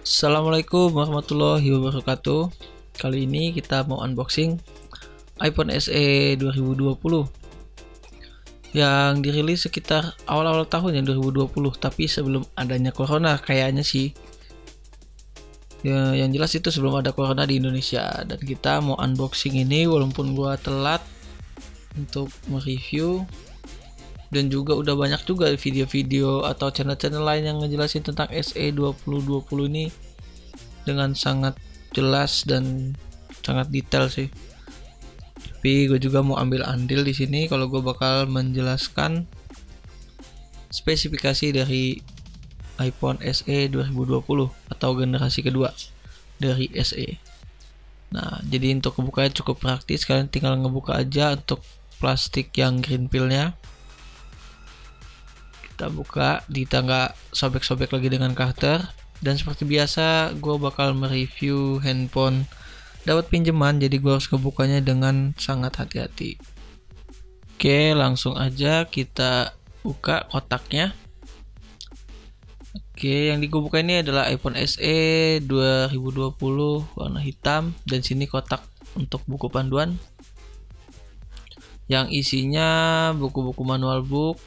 Assalamualaikum warahmatullahi wabarakatuh. Kali ini kita mau unboxing iPhone SE 2020 yang dirilis sekitar awal-awal tahun ya 2020, tapi sebelum adanya corona kayaknya sih. Ya, yang jelas itu sebelum ada corona di Indonesia, dan kita mau unboxing ini walaupun gua telat untuk mereview, dan juga udah banyak juga video-video atau channel-channel lain yang ngejelasin tentang SE 2020 ini dengan sangat jelas dan sangat detail sih. Tapi gue juga mau ambil andil di sini kalau gue bakal menjelaskan spesifikasi dari iPhone SE 2020 atau generasi kedua dari SE. Nah, jadi untuk ngebukanya cukup praktis, kalian tinggal ngebuka aja untuk plastik yang green peel-nya. Kita buka, kita nggak sobek-sobek lagi dengan cutter. Dan seperti biasa, gue bakal mereview handphone dapat pinjaman, jadi gue harus ngebukanya dengan sangat hati-hati. Oke, langsung aja kita buka kotaknya. Oke, yang dibuka ini adalah iPhone SE 2020 warna hitam, dan sini kotak untuk buku panduan yang isinya buku-buku manual book,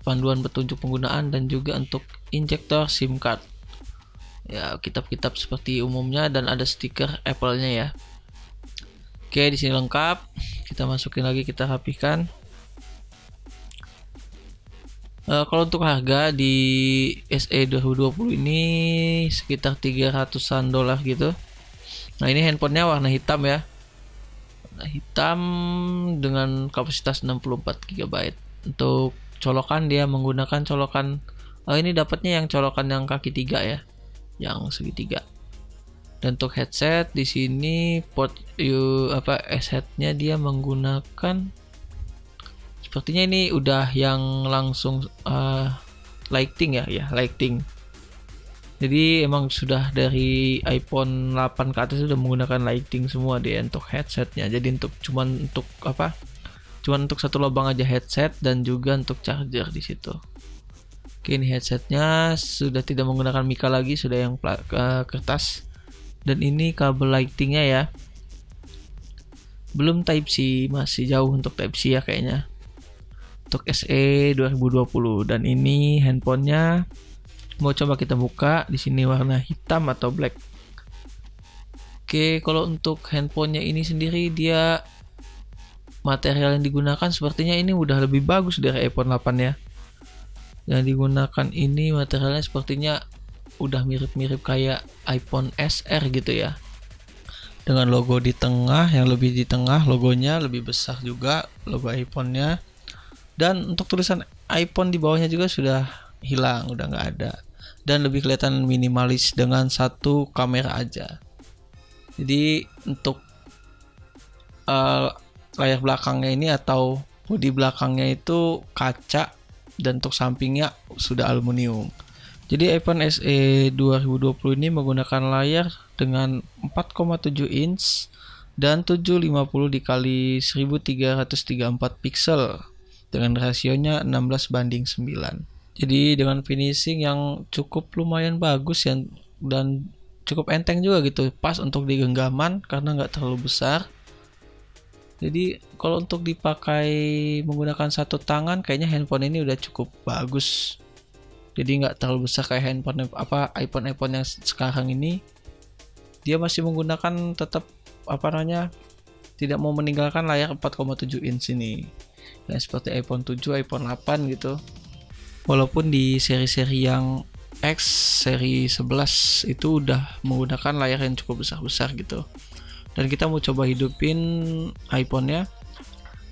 panduan petunjuk penggunaan, dan juga untuk injektor SIM card. Ya, kitab-kitab seperti umumnya, dan ada stiker Apple-nya ya. Oke, di sini lengkap. Kita masukin lagi, kita rapihkan. Kalau untuk harga di SE 2020 ini sekitar 300-an dolar gitu. Nah, ini handphonenya warna hitam ya. Warna hitam dengan kapasitas 64 GB. Untuk colokan dia menggunakan colokan, ini dapatnya yang colokan yang kaki 3 ya, yang segitiga. Dan untuk headset di sini port headsetnya dia menggunakan, sepertinya ini udah yang langsung lighting ya, lighting. Jadi emang sudah dari iPhone 8 ke atas sudah menggunakan lighting semua dia untuk headsetnya. Jadi cuman untuk satu lubang aja headset, dan juga untuk charger di situ. Oke, ini headsetnya sudah tidak menggunakan mika lagi, sudah yang kertas. Dan ini kabel lightingnya ya, belum Type C, masih jauh untuk Type C ya kayaknya untuk SE 2020. Dan ini handphonenya mau coba kita buka, di sini warna hitam atau black. Oke, kalau untuk handphonenya ini sendiri, dia material yang digunakan sepertinya ini udah lebih bagus dari iPhone 8 ya. Yang digunakan ini materialnya sepertinya udah mirip-mirip kayak iPhone SR gitu ya, dengan logo di tengah, yang lebih di tengah logonya lebih besar juga logo iPhone-nya. Dan untuk tulisan iPhone di bawahnya juga sudah hilang, udah nggak ada, dan lebih kelihatan minimalis dengan satu kamera aja. Jadi untuk layar belakangnya ini atau bodi belakangnya itu kaca, dan untuk sampingnya sudah aluminium. Jadi iPhone SE 2020 ini menggunakan layar dengan 4,7 inch dan 750 dikali 1334 pixel dengan rasionya 16:9. Jadi dengan finishing yang cukup lumayan bagus ya, dan cukup enteng juga gitu, pas untuk di genggaman karena nggak terlalu besar. Jadi kalau untuk dipakai menggunakan satu tangan, kayaknya handphone ini udah cukup bagus. Jadi nggak terlalu besar kayak iPhone yang sekarang ini. Dia masih menggunakan tetap tidak mau meninggalkan layar 4,7 inch ini. Ya, seperti iPhone 7, iPhone 8 gitu. Walaupun di seri-seri yang X, seri 11 itu udah menggunakan layar yang cukup besar-besar gitu. Dan kita mau coba hidupin iPhone-nya.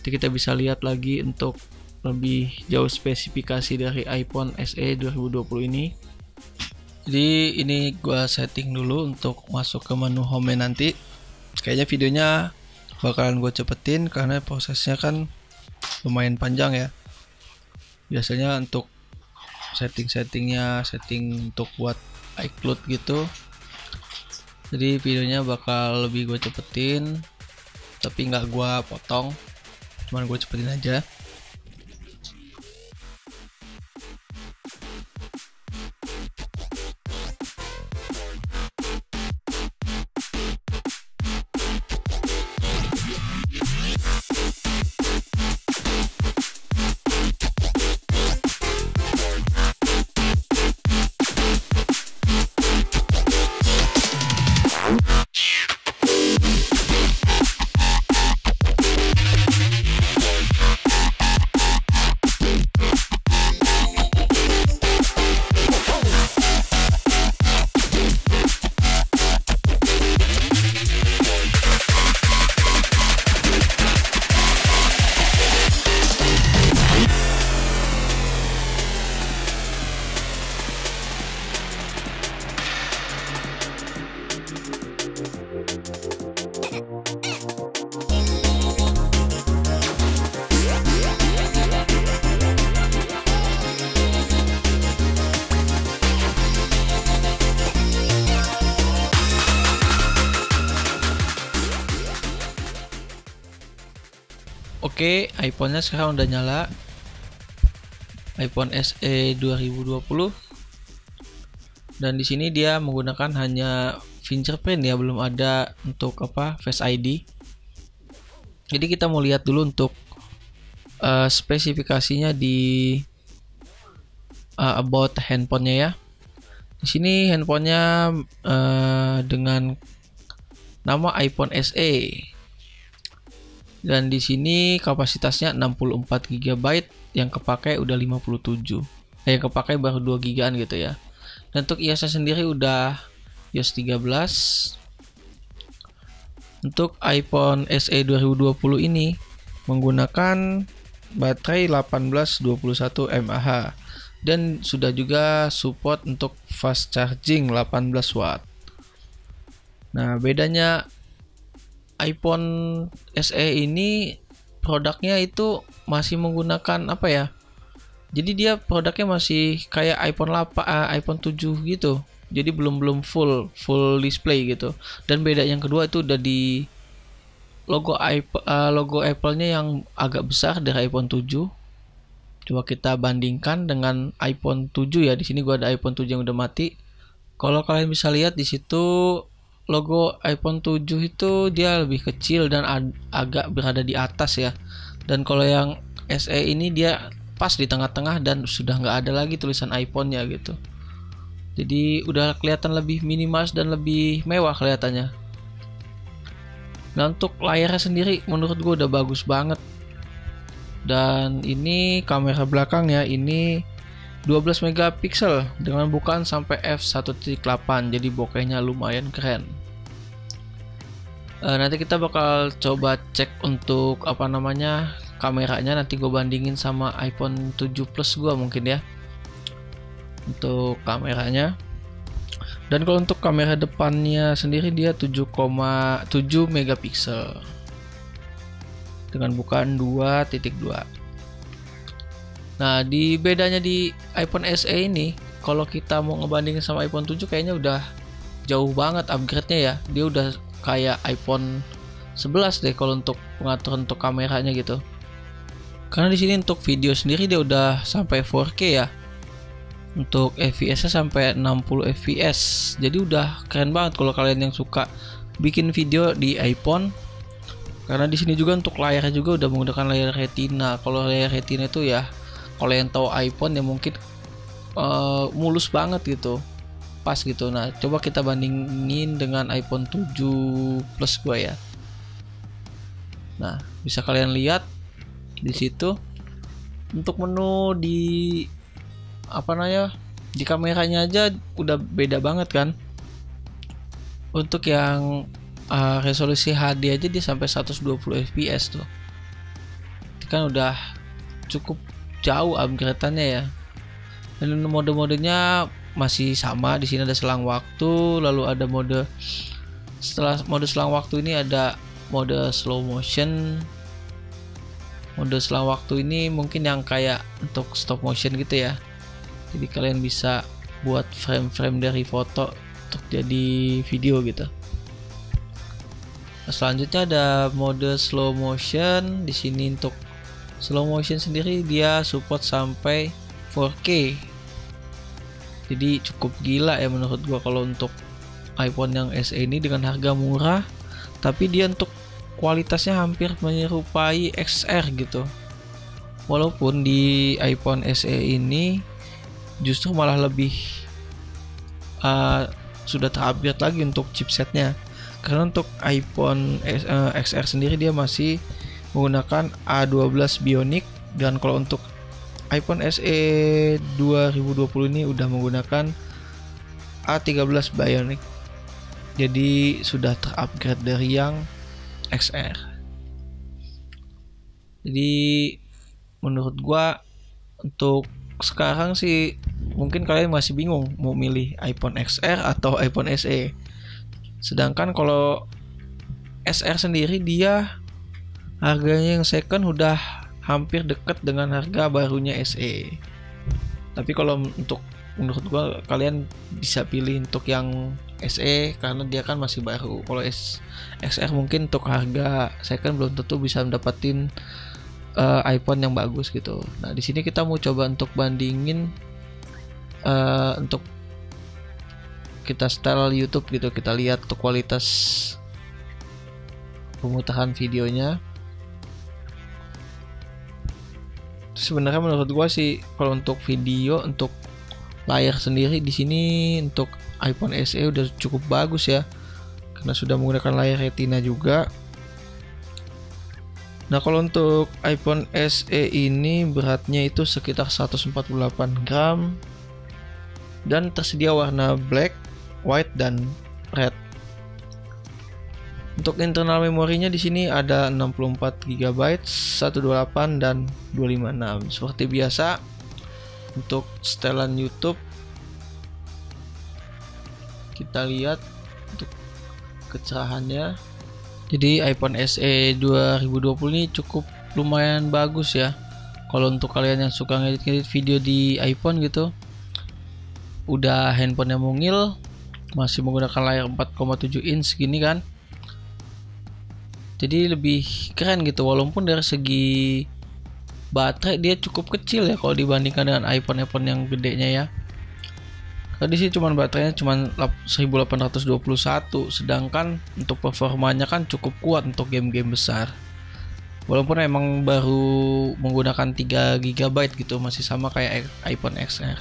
Jadi kita bisa lihat lagi untuk lebih jauh spesifikasi dari iPhone SE 2020 ini. Jadi ini gua setting dulu untuk masuk ke menu home nanti. Kayaknya videonya bakalan gue cepetin karena prosesnya kan lumayan panjang ya. Biasanya untuk setting untuk buat iCloud gitu, jadi videonya bakal lebih gue cepetin, tapi nggak gue potong, cuman gue cepetin aja. Oke, iPhone-nya sekarang udah nyala. iPhone SE 2020. Dan di sini dia menggunakan hanya fingerprint ya, belum ada untuk Face ID. Jadi kita mau lihat dulu untuk spesifikasinya di about handphonenya ya. Di sini handphonenya dengan nama iPhone SE. Dan di sini kapasitasnya 64 GB, yang kepakai udah 57. Yang kepakai baru 2 GB gitu ya. Dan untuk iOS sendiri udah iOS 13. Untuk iPhone SE 2020 ini menggunakan baterai 1821 mAh dan sudah juga support untuk fast charging 18 watt. Nah, bedanya iPhone SE ini produknya itu masih menggunakan jadi dia produknya masih kayak iPhone 7 gitu. Jadi belum full display gitu. Dan beda yang kedua itu udah di logo Apple-nya yang agak besar dari iPhone 7. Coba kita bandingkan dengan iPhone 7 ya. Di sini gua ada iPhone 7 yang udah mati. Kalau kalian bisa lihat di situ logo iPhone 7 itu dia lebih kecil dan agak berada di atas ya. Dan kalau yang SE ini dia pas di tengah-tengah dan sudah nggak ada lagi tulisan iPhone-nya gitu. Jadi udah kelihatan lebih minimalis dan lebih mewah kelihatannya. Nah, untuk layarnya sendiri menurut gue udah bagus banget. Dan ini kamera belakangnya ini 12 megapiksel dengan bukaan sampai f1.8. Jadi bokehnya lumayan keren. Nanti kita bakal coba cek untuk kameranya, nanti gue bandingin sama iPhone 7 Plus gue mungkin ya untuk kameranya. Dan kalau untuk kamera depannya sendiri dia 7,7 megapiksel dengan bukaan 2.2. Nah, di bedanya di iPhone SE ini, kalau kita mau ngebandingin sama iPhone 7 kayaknya udah jauh banget upgrade-nya ya. Dia udah kayak iPhone 11 deh kalau untuk pengaturan untuk kameranya gitu. Karena di sini untuk video sendiri dia udah sampai 4K ya. Untuk FPS-nya sampai 60 fps. Jadi udah keren banget kalau kalian yang suka bikin video di iPhone. Karena di sini juga untuk layarnya juga udah menggunakan layar Retina. Kalau layar Retina itu ya, kalau yang tahu iPhone ya mungkin mulus banget gitu, pas gitu. Nah, coba kita bandingin dengan iPhone 7 Plus gua ya. Nah, bisa kalian lihat di situ untuk menu di di kameranya aja udah beda banget kan. Untuk yang resolusi HD aja dia sampai 120 fps tuh. Itu kan udah cukup jauh upgrade-annya ya. Dan mode-modenya masih sama. Di sini ada selang waktu, lalu ada setelah mode selang waktu ini ada mode slow motion. Mode selang waktu ini mungkin yang kayak untuk stop motion gitu ya. Jadi kalian bisa buat frame-frame dari foto untuk jadi video gitu. Nah, selanjutnya ada mode slow motion. Di sini untuk slow motion sendiri dia support sampai 4K. Jadi cukup gila ya menurut gua kalau untuk iPhone yang SE ini dengan harga murah, tapi dia untuk kualitasnya hampir menyerupai XR gitu. Walaupun di iPhone SE ini justru malah lebih sudah terupgrade lagi untuk chipsetnya. Karena untuk iPhone XR sendiri dia masih menggunakan A12 Bionic, dan kalau untuk iPhone SE 2020 ini udah menggunakan A13 Bionic. Jadi sudah terupgrade dari yang XR. Jadi menurut gua untuk sekarang sih mungkin kalian masih bingung mau milih iPhone XR atau iPhone SE. Sedangkan kalau SR sendiri dia harganya yang second udah hampir dekat dengan harga barunya SE. Tapi kalau untuk menurut gua kalian bisa pilih untuk yang SE karena dia kan masih baru. Kalau XR mungkin untuk harga second belum tentu bisa mendapatkan iPhone yang bagus gitu. Nah, di sini kita mau coba untuk bandingin untuk kita setel YouTube gitu, kita lihat tuh kualitas pemutaran videonya. Sebenarnya menurut gua sih kalau untuk video, untuk layar sendiri di sini untuk iPhone SE udah cukup bagus ya, karena sudah menggunakan layar Retina juga. Nah, kalau untuk iPhone SE ini beratnya itu sekitar 148 gram dan tersedia warna black, white, dan red. Untuk internal memorinya di sini ada 64 GB, 128 dan 256. Seperti biasa untuk setelan YouTube kita lihat untuk kecerahannya. Jadi iPhone SE 2020 ini cukup lumayan bagus ya. Kalau untuk kalian yang suka ngedit video di iPhone gitu, udah handphonenya mungil, masih menggunakan layar 4,7 inch gini kan, jadi lebih keren gitu. Walaupun dari segi baterai dia cukup kecil ya kalau dibandingkan dengan iPhone yang gedenya ya. Tadi sih cuman baterainya cuman 1821, sedangkan untuk performanya kan cukup kuat untuk game-game besar. Walaupun emang baru menggunakan 3 GB gitu, masih sama kayak iPhone XR.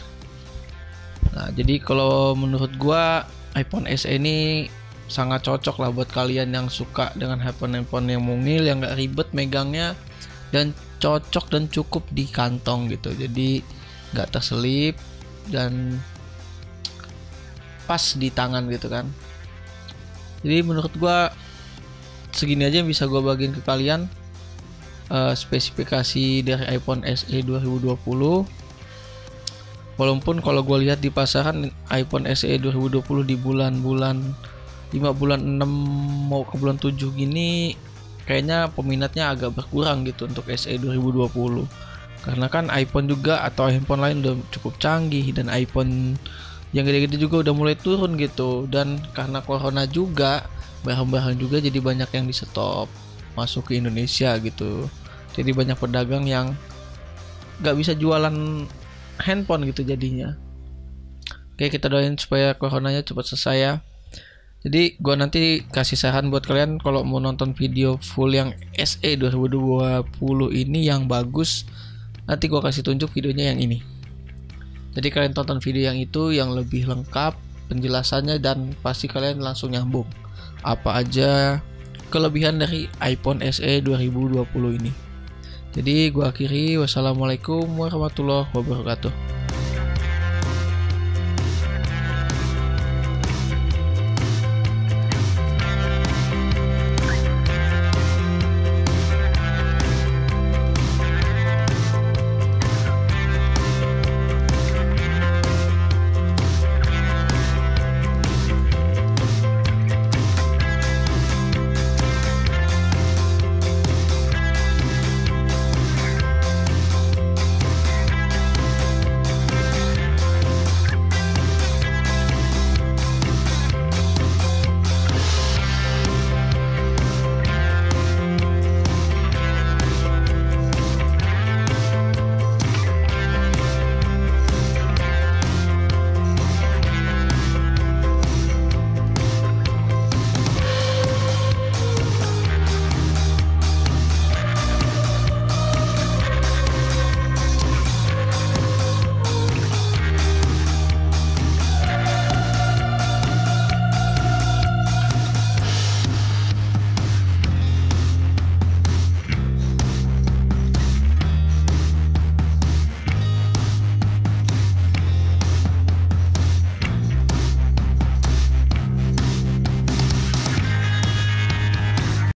Nah, jadi kalau menurut gua iPhone SE ini sangat cocok lah buat kalian yang suka dengan handphone yang mungil, yang gak ribet megangnya, dan cocok dan cukup di kantong gitu. Jadi gak terselip dan pas di tangan gitu kan. Jadi menurut gua segini aja yang bisa gua bagiin ke kalian spesifikasi dari iPhone SE 2020. Walaupun kalau gua lihat di pasaran iPhone SE 2020 di bulan-bulan 5 bulan 6 mau ke bulan 7 gini kayaknya peminatnya agak berkurang gitu untuk SE 2020. Karena kan iPhone juga atau handphone lain udah cukup canggih, dan iPhone yang gede-gede juga udah mulai turun gitu. Dan karena corona juga, barang-barang juga jadi banyak yang di stop masuk ke Indonesia gitu. Jadi banyak pedagang yang gak bisa jualan handphone gitu jadinya. Oke, kita doain supaya coronanya cepat selesai ya. Jadi gua nanti kasih saran buat kalian kalau mau nonton video full yang SE 2020 ini yang bagus, nanti gua kasih tunjuk videonya yang ini. Jadi kalian tonton video yang itu yang lebih lengkap penjelasannya, dan pasti kalian langsung nyambung apa aja kelebihan dari iPhone SE 2020 ini. Jadi gua akhiri, wassalamualaikum warahmatullahi wabarakatuh.